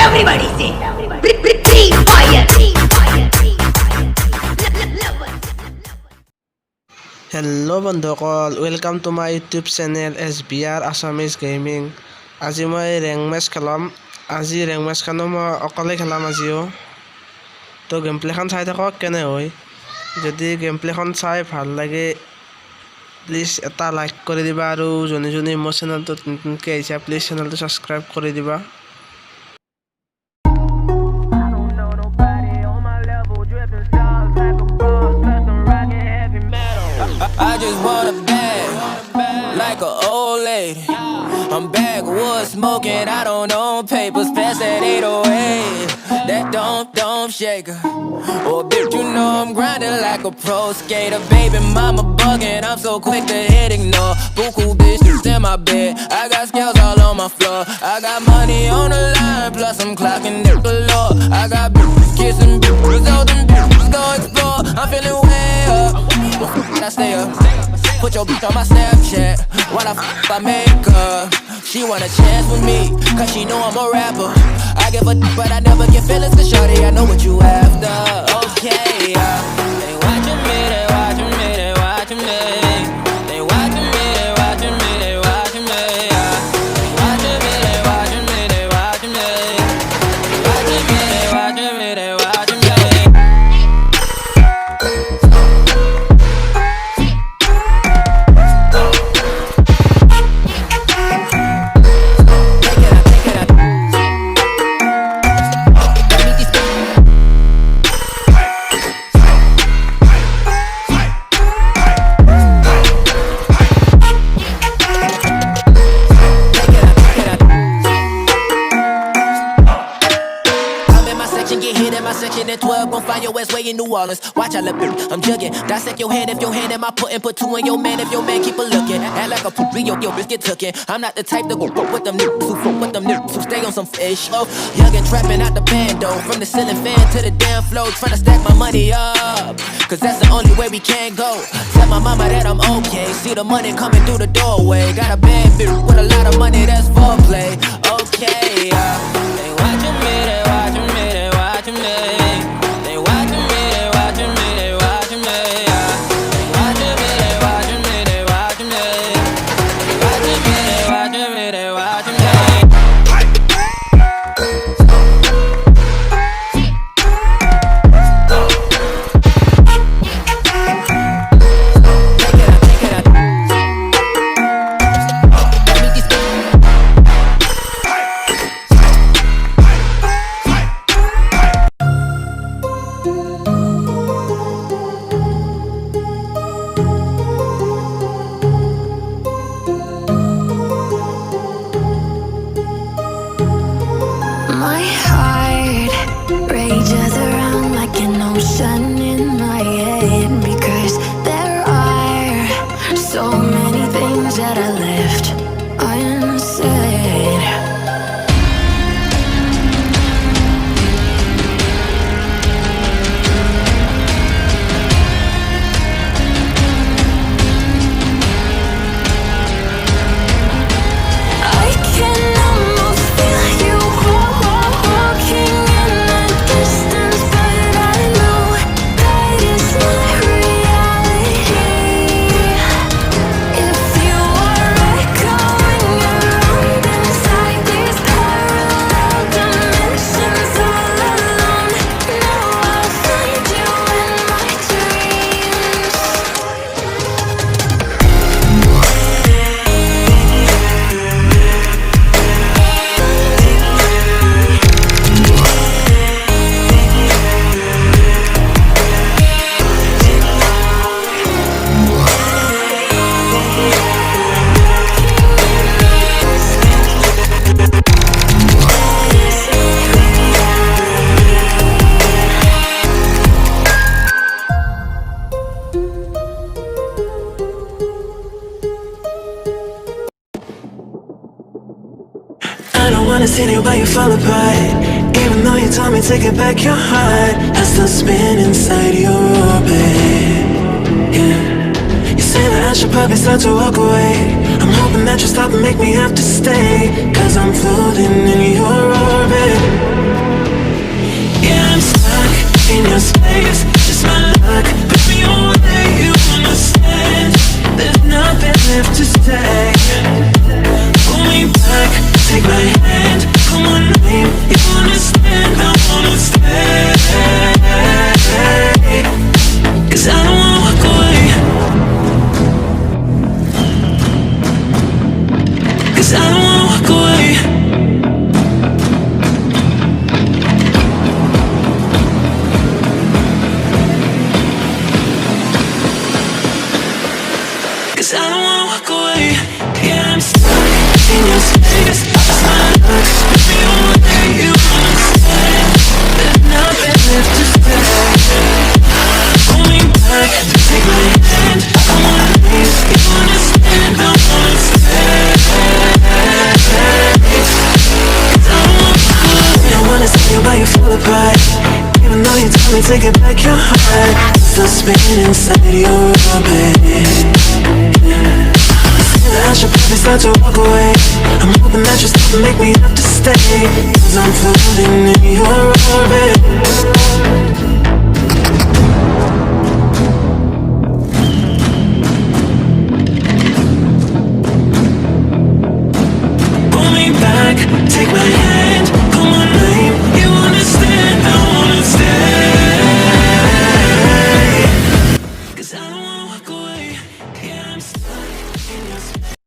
Everybody say, free fire. Hello বন্ধুসকল, welcome to my YouTube channel B R Assamese gaming. আজি মই rank Mech খেলাম। আজি ৰেংক মেচখনো মই অকলে খেলাম আজিও। তো গেম প্লেখন চাই থাকক কেনে হয়। যদি গেম প্লেখন চাই ভাল লাগে প্লিজ এটা লাইক কৰি দিবা, আৰু যোনে মোৰ চেনেলটোত নতুনকৈ আহিছে প্লিজ চেনেলটো ছাবস্ক্ৰাইব কৰি দিবা। I just want a bag, like an old lady. I'm backwoods smoking, I don't own papers, pass that 808. That don't shake her. Oh, bitch, you know I'm grinding like a pro skater. Baby mama bugging, I'm so quick to hit ignore. Buku bitches in my bed, I got scales all on my floor. I got money on the line, plus I'm clocking it galore. I got bitches kissing bitches, all them bitches go explore. I'm feeling way up, I stay up. Put your bitch on my Snapchat while I I make her. She want a chance with me, cause she know I'm a rapper. I give a but I never get feelings, cause shawty, I know what you after. Okay, they watching me, they watching me, they watching me. They watching me, they watching me, they watching me. They watching me, they watching me, they watching me. They watching me, they watching me, they watching me. Get hit in my section at 12, gon' find your ass way in New Orleans. Watch I look, I'm jugging. Dissect your hand if your hand in my put and put two in your man if your man keep a looking. Act like a poopy, yo, bitch get tookin'. I'm not the type to go fuck with them niggas who fuck with them niggas who stay on some fish. Oh, young and trapping out the bando, from the ceiling fan to the damn floor, trying to stack my money up, cause that's the only way we can go. Tell my mama that I'm okay. See the money coming through the doorway. Got a bad bitch with a lot of money, that's foreplay. Okay, they watching me, they watching me, they watching me. They watching me, they watching me, they watching me. They watching me, they watching me, they watching me. They watching me, they watching me, they watching me. My heart rages around like an ocean in my head, because there are so many things that I left unsaid. I can almost feel you walking in the distance, but I know that it's not reality. If you are echoing around inside these parallel dimensions all alone, now I'll find you in my dreams. I don't wanna see you, but you fall apart. Even though you told me to get back your heart, I still spin inside your orbit. Yeah, you say that I should probably start to walk away. I'm hoping that you'll stop and make me have to stay, cause I'm floating in your orbit. me, taking back your heart. Still spinning inside your orbit. Yeah. I should probably start to walk away. I'm hoping that you're still make me have to stay, 'cause I'm floating in your orbit. Pull me back, take my hand, call my name. You understand, I wanna stay, 'cause I don't wanna walk away. Yeah, I'm stuck in your space.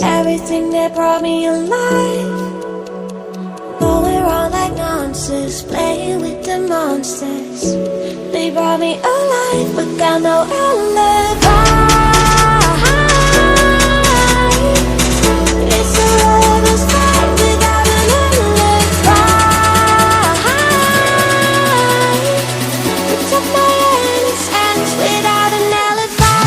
Everything that brought me alive, going wrong like nonsense, playing with the monsters. They brought me alive, but got no alibi. It's a lover's fight without an alibi. Took my enemy's hands without an alibi.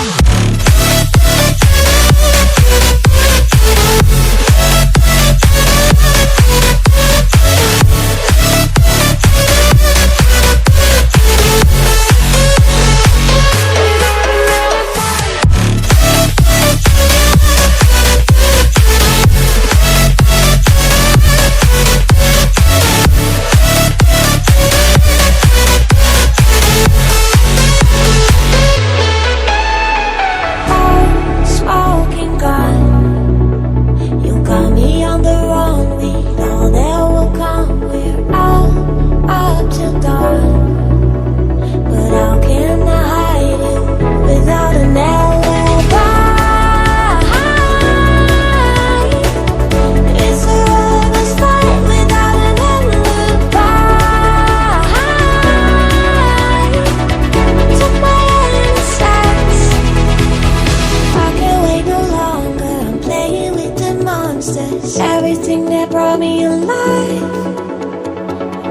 monsters. Everything that brought me alive.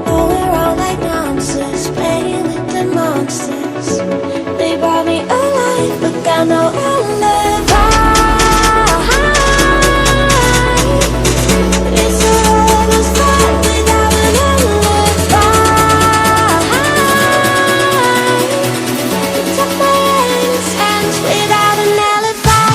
Oh, we're all like monsters, playing with the monsters. They brought me alive, but got no alibi. It's a horrible start without an alibi. Took my hands without an alibi.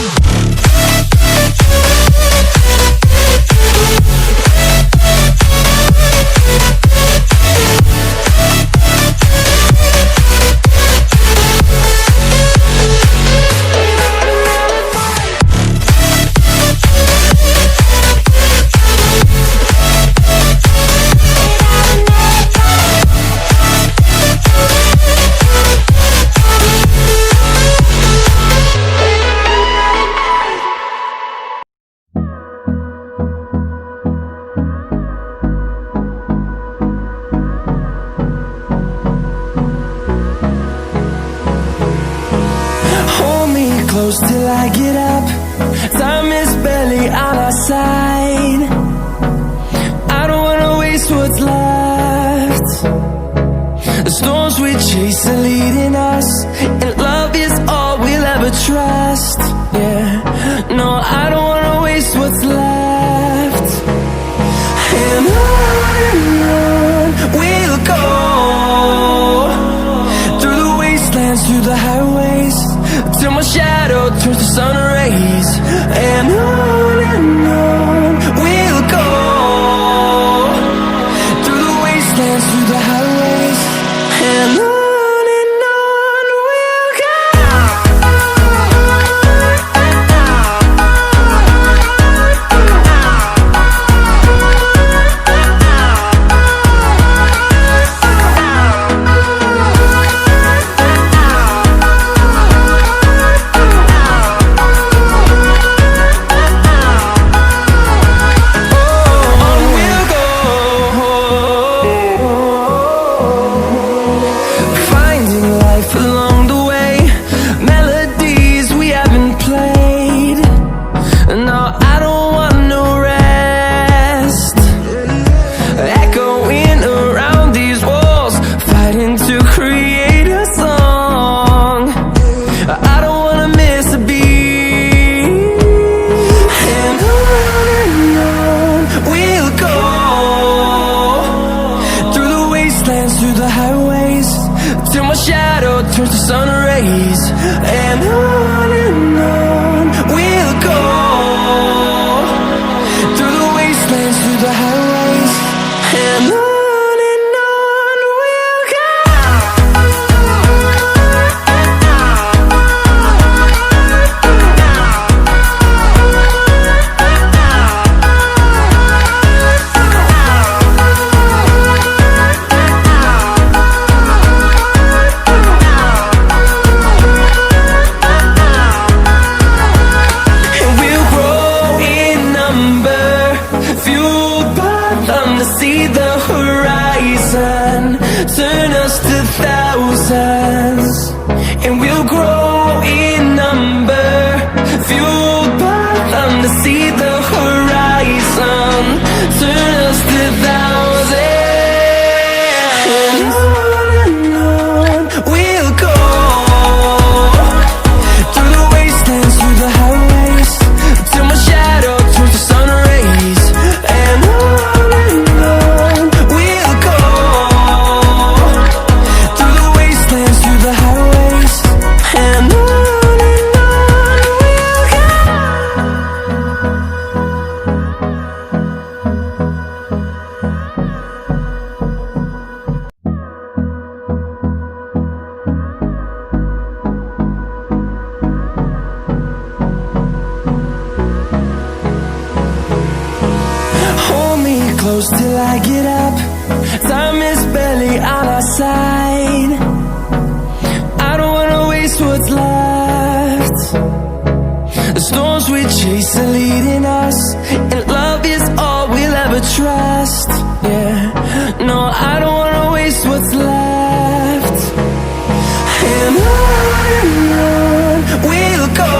Hold me close till I get up. Time is barely on our side. I don't wanna waste what's left. The storms we chase are leading us, and love is all we'll ever trust. Yeah, no, I don't wanna waste what's left. And on we'll go, through the wastelands, through the highways, till my shadow turns to sun rays. And on we'll go, through the wastelands, through the highways. And on we'll go. Through the highways, till my shadow turns to sun rays. And on we'll go, through the wastelands, through the highways. And on we'll go. See the horizon, turn us to thousands, and we'll grow in number, fueled by them to see the horizon, turn us to thousands. And on we'll go, through the wastelands, through the highways, till my shadow turns to sun rays. And we'll go, through the wastelands, through the highways. And on we'll go. Hold me close till I get up. Time is barely on our side. I don't wanna waste what's left. The storms we chase are leading us, and love is all we'll ever trust. Yeah, no, I don't wanna waste what's left. And on we'll go,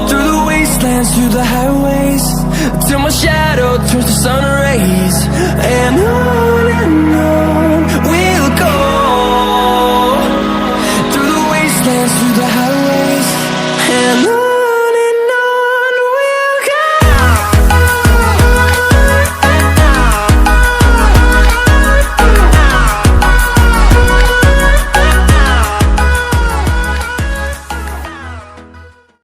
through the wastelands, through the the highways till my shadow turns to sun rays. And